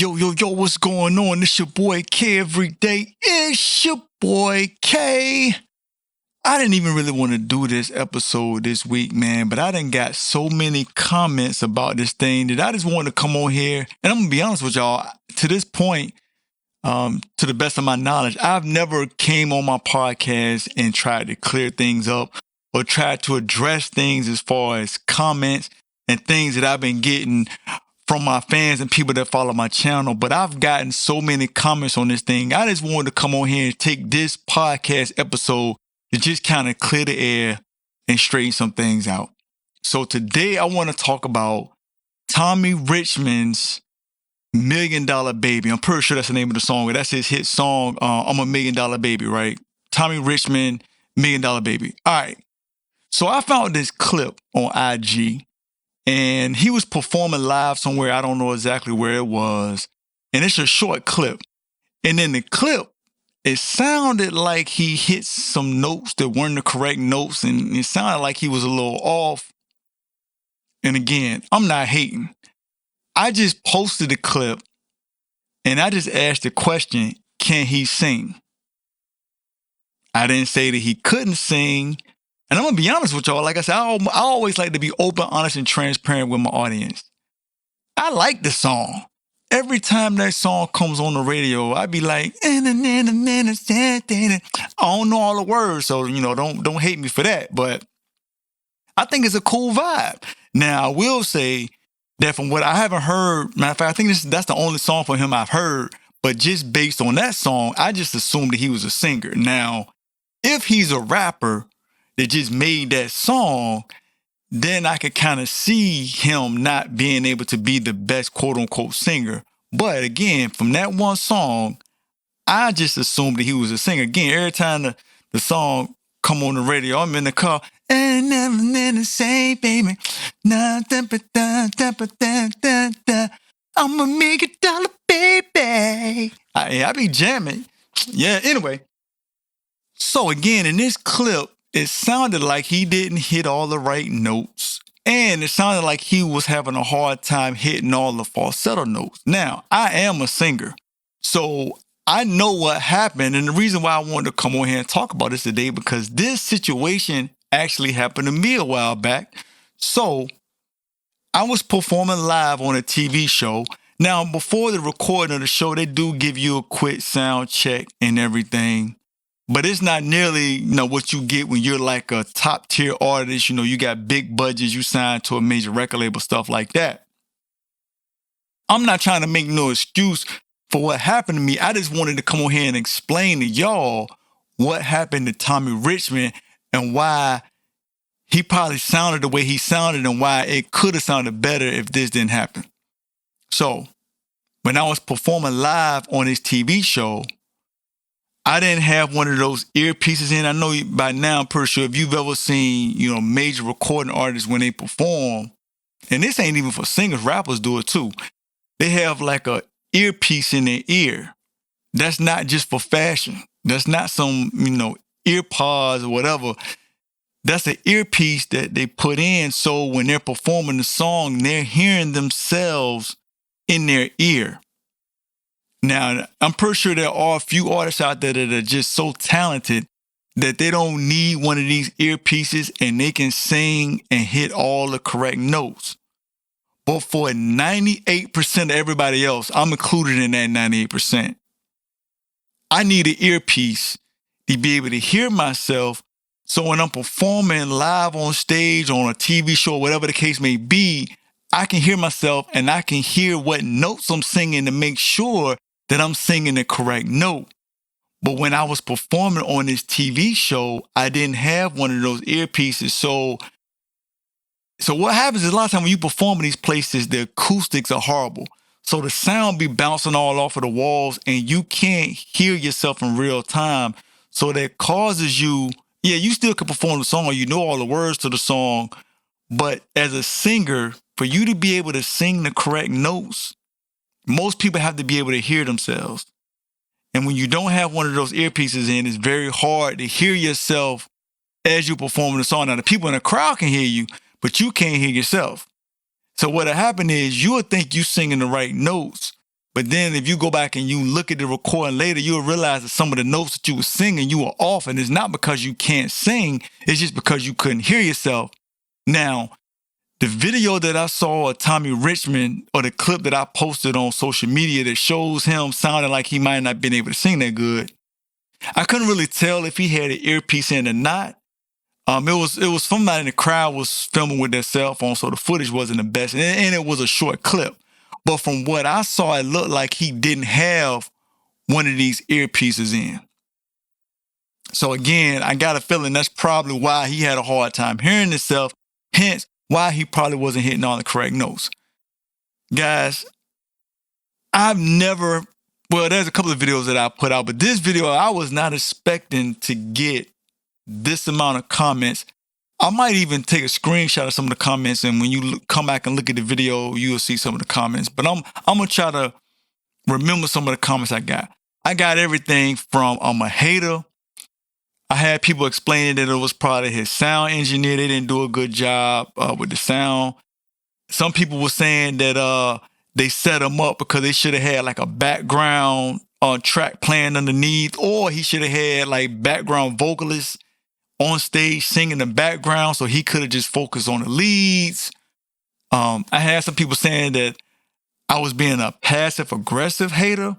Yo, yo, yo, what's going on? It's your boy K every day. It's your boy K. I didn't even really want to do this episode this week, man, but I done got so many comments about this thing that I just wanted to come on here. And I'm going to be honest with y'all, to this point, to the best of my knowledge, I've never came on my podcast and tried to clear things up or tried to address things as far as comments and things that I've been getting from my fans and people that follow my channel. But I've gotten so many comments on this thing. I just wanted to come on here and take this podcast episode to just kind of clear the air and straighten some things out. So today I want to talk about Tommy Richmond's $1 Million Baby. I'm pretty sure that's the name of the song. That's his hit song, I'm a $1 Million Baby, right? Tommy Richmond, $1 Million Baby. All right. So I found this clip on IG. And he was performing live somewhere. I don't know exactly where it was. And it's a short clip. And in the clip, it sounded like he hit some notes that weren't the correct notes. And it sounded like he was a little off. And again, I'm not hating. I just posted the clip and I just asked the question, can he sing? I didn't say that he couldn't sing. And I'm going to be honest with y'all. Like I said, I always like to be open, honest, and transparent with my audience. I like the song. Every time that song comes on the radio, I be like, I don't know all the words, so, don't hate me for that. But I think it's a cool vibe. Now, I will say that from what I haven't heard, matter of fact, I think that's the only song from him I've heard. But just based on that song, I just assumed that he was a singer. Now, if he's a rapper that just made that song, then I could kind of see him not being able to be the best quote unquote singer. But again, from that one song, I just assumed that he was a singer. Again, every time the song come on the radio, I'm in the car, and never the same, baby. I'm a $1 Million Baby. I be jamming. Yeah, anyway. So again, in this clip, it sounded like he didn't hit all the right notes. And it sounded like he was having a hard time hitting all the falsetto notes. Now, I am a singer, so I know what happened. And the reason why I wanted to come on here and talk about this today, because this situation actually happened to me a while back. So I was performing live on a TV show. Now, before the recording of the show, they do give you a quick sound check and everything. But it's not nearly, what you get when you're like a top tier artist. You got big budgets, you signed to a major record label, stuff like that. I'm not trying to make no excuse for what happened to me. I just wanted to come on here and explain to y'all what happened to Tommy Richmond and why he probably sounded the way he sounded and why it could have sounded better if this didn't happen. So when I was performing live on his TV show, I didn't have one of those earpieces in. I know by now, I'm pretty sure if you've ever seen, major recording artists when they perform, and this ain't even for singers, rappers do it too. They have like a earpiece in their ear. That's not just for fashion. That's not some, ear pods or whatever. That's an earpiece that they put in so when they're performing the song, they're hearing themselves in their ear. Now, I'm pretty sure there are a few artists out there that are just so talented that they don't need one of these earpieces and they can sing and hit all the correct notes. But for 98% of everybody else, I'm included in that 98%. I need an earpiece to be able to hear myself. So when I'm performing live on stage, on a TV show, whatever the case may be, I can hear myself and I can hear what notes I'm singing to make sure that I'm singing the correct note. But when I was performing on this TV show, I didn't have one of those earpieces. So what happens is a lot of times when you perform in these places, the acoustics are horrible. So the sound be bouncing all off of the walls and you can't hear yourself in real time. So that causes you, you still can perform the song, you know all the words to the song. But as a singer, for you to be able to sing the correct notes, most people have to be able to hear themselves. And when you don't have one of those earpieces in, it's very hard to hear yourself as you're performing the song. Now, the people in the crowd can hear you, but you can't hear yourself. So what'll happen is you'll think you're singing the right notes, But then if you go back and you look at the recording later, you'll realize that some of the notes that you were singing, you were off. And it's not because you can't sing. It's just because you couldn't hear yourself. Now, the video that I saw of Tommy Richmond, or the clip that I posted on social media that shows him sounding like he might not have been able to sing that good, I couldn't really tell if he had an earpiece in or not. It was somebody in the crowd was filming with their cell phone, so the footage wasn't the best, and it was a short clip. But from what I saw, it looked like he didn't have one of these earpieces in. So again, I got a feeling that's probably why he had a hard time hearing himself, hence why he probably wasn't hitting all the correct notes. Guys, there's a couple of videos that I put out, but this video, I was not expecting to get this amount of comments. I might even take a screenshot of some of the comments, and when you come back and look at the video, you'll see some of the comments. But I'm going to try to remember some of the comments I got. I got everything from I'm a hater. I had people explaining that it was probably his sound engineer. They didn't do a good job with the sound. Some people were saying that they set him up because they should have had like a background track playing underneath, or he should have had like background vocalists on stage singing in the background so he could have just focused on the leads. I had some people saying that I was being a passive-aggressive hater.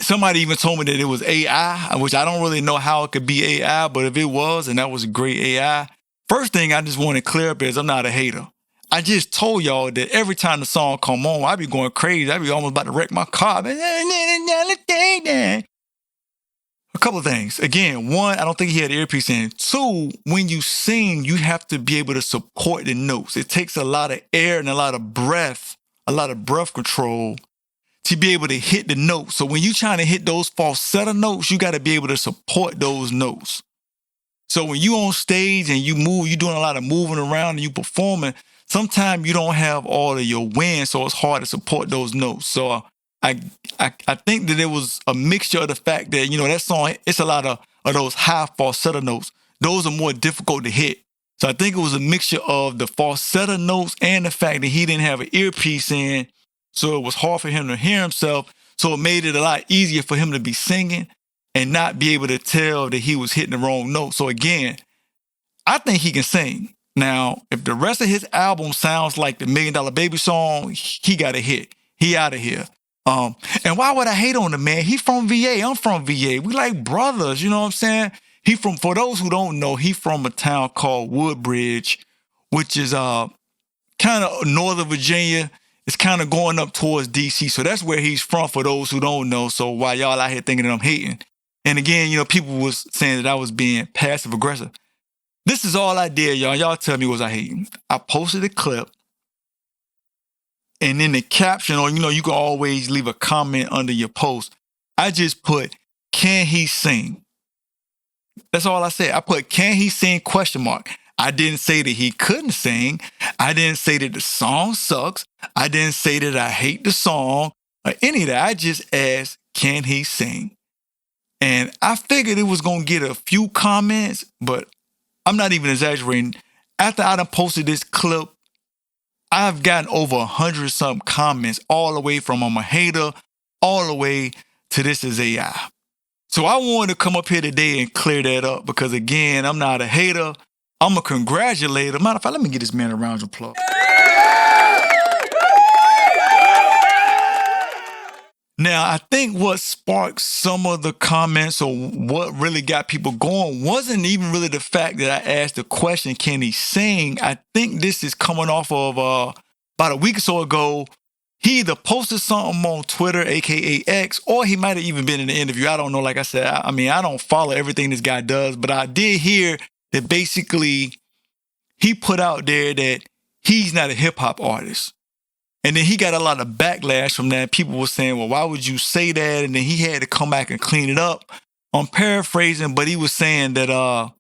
Somebody even told me that it was AI, which I don't really know how it could be AI, but if it was, and that was a great AI. First thing I just want to clear up is I'm not a hater. I just told y'all that every time the song come on, I be going crazy. I be almost about to wreck my car. A couple of things. Again, one, I don't think he had an earpiece in. Two, when you sing, you have to be able to support the notes. It takes a lot of air and a lot of breath control to be able to hit the notes. So when you're trying to hit those falsetto notes, you got to be able to support those notes. So when you on stage and you move, you're doing a lot of moving around and you performing, sometimes you don't have all of your wind, so it's hard to support those notes. So I think that it was a mixture of the fact that, that song, it's a lot of those high falsetto notes. Those are more difficult to hit. So I think it was a mixture of the falsetto notes and the fact that he didn't have an earpiece in, so it was hard for him to hear himself. So it made it a lot easier for him to be singing and not be able to tell that he was hitting the wrong note. So again, I think he can sing. Now, if the rest of his album sounds like the $1 Million Baby song, he got a hit. He out of here. And why would I hate on the man? He from VA. I'm from VA. We like brothers, you know what I'm saying? For those who don't know, he from a town called Woodbridge, which is kind of northern Virginia. It's kind of going up towards DC. So that's where he's from, for those who don't know. So why y'all out here thinking that I'm hating? And again, people was saying that I was being passive aggressive. This is all I did, y'all. Y'all tell me, was I hating? I posted a clip. And in the caption, or, you can always leave a comment under your post. I just put, can he sing? That's all I said. I put, can he sing ? I didn't say that he couldn't sing. I didn't say that the song sucks. I didn't say that I hate the song or any of that. I just asked, can he sing? And I figured it was going to get a few comments, but I'm not even exaggerating. After I done posted this clip, I've gotten over 100-something comments, all the way from I'm a hater, all the way to this is AI. So I wanted to come up here today and clear that up because, again, I'm not a hater. I'm a congratulator. Matter of fact, let me get this man a round of applause. Now, I think what sparked some of the comments, or what really got people going, wasn't even really the fact that I asked the question, can he sing? I think this is coming off of about a week or so ago. He either posted something on Twitter, aka X, or he might have even been in the interview. I don't know. Like I said, I don't follow everything this guy does, but I did hear that basically he put out there that he's not a hip hop artist. And then he got a lot of backlash from that. People were saying, well, why would you say that? And then he had to come back and clean it up. I'm paraphrasing, but he was saying that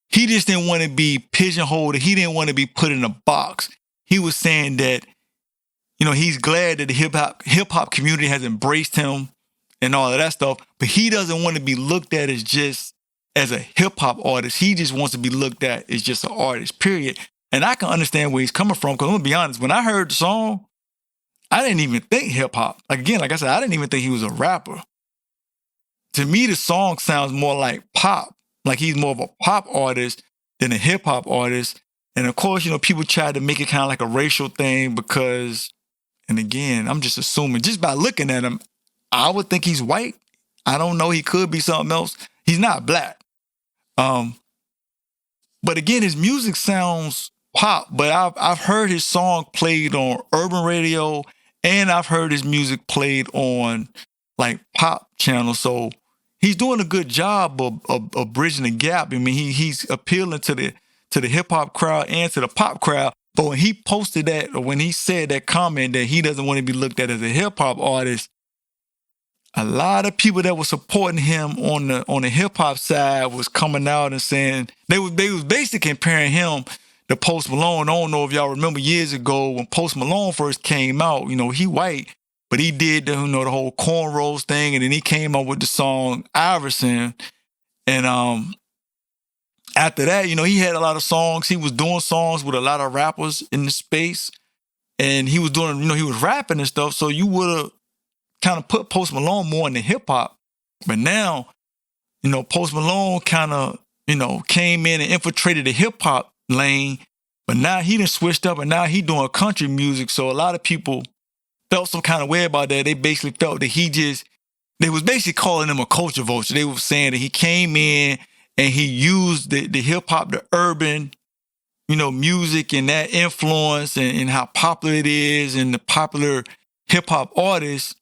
he just didn't want to be pigeonholed. He didn't want to be put in a box. He was saying that, he's glad that the hip hop community has embraced him and all of that stuff, but he doesn't want to be looked at as just as a hip hop artist. He just wants to be looked at as just an artist, period. And I can understand where he's coming from, because I'm going to be honest, when I heard the song, I didn't even think hip hop. Again, like I said, I didn't even think he was a rapper. To me, the song sounds more like pop. Like he's more of a pop artist than a hip hop artist. And of course, people try to make it kind of like a racial thing because, and again, I'm just assuming, just by looking at him, I would think he's white. I don't know. He could be something else. He's not black. But again, his music sounds pop, but I've heard his song played on urban radio, and I've heard his music played on like pop channels. So he's doing a good job of bridging the gap. I mean, he's appealing to the hip hop crowd and to the pop crowd. But when he posted that, or when he said that comment that he doesn't want to be looked at as a hip hop artist, a lot of people that were supporting him on the hip hop side was coming out and saying they was basically comparing him to Post Malone. I don't know if y'all remember years ago when Post Malone first came out. He white, but he did the whole cornrows thing, and then he came out with the song Iverson. And after that, he had a lot of songs. He was doing songs with a lot of rappers in the space, and he was doing, he was rapping and stuff. So you would have kind of put Post Malone more in the hip hop. But now, Post Malone kind of, came in and infiltrated the hip hop lane. But now he done switched up and now he doing country music. So a lot of people felt some kind of way about that. They basically felt that they was basically calling him a culture vulture. They were saying that he came in and he used the hip hop, the urban, music and that influence and how popular it is and the popular hip hop artists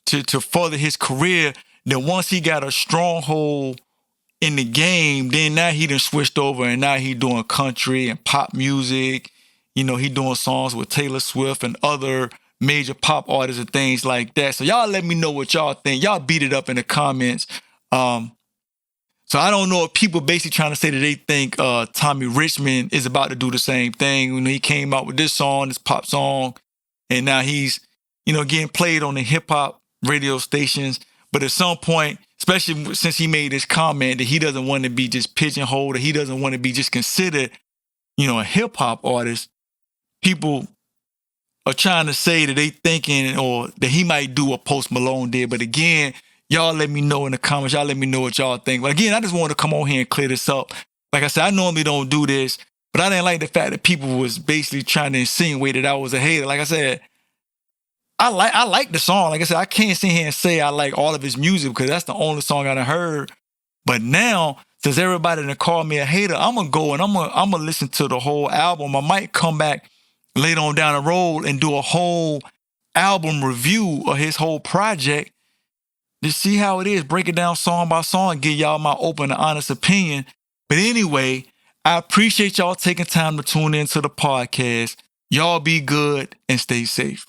to further his career. Then once he got a stronghold in the game, then now he done switched over and now he doing country and pop music. He doing songs with Taylor Swift and other major pop artists and things like that. So y'all let me know what y'all think. Y'all beat it up in the comments. So I don't know if people basically trying to say that they think Tommy Richmond is about to do the same thing. When he came out with this song, this pop song, and now he's, getting played on the hip hop radio stations. But at some point, especially since he made this comment that he doesn't want to be just pigeonholed, or he doesn't want to be just considered, a hip hop artist, people are trying to say that they thinking or that he might do what Post Malone did. But again, y'all let me know in the comments. Y'all let me know what y'all think. But again, I just wanted to come on here and clear this up. Like I said, I normally don't do this, but I didn't like the fact that people was basically trying to insinuate that I was a hater. Like I said, I like the song. Like I said, I can't sit here and say I like all of his music because that's the only song I done heard. But now, since everybody done called me a hater, I'm gonna go and I'm gonna listen to the whole album. I might come back later on down the road and do a whole album review of his whole project to see how it is, break it down song by song, and give y'all my open and honest opinion. But anyway, I appreciate y'all taking time to tune into the podcast. Y'all be good and stay safe.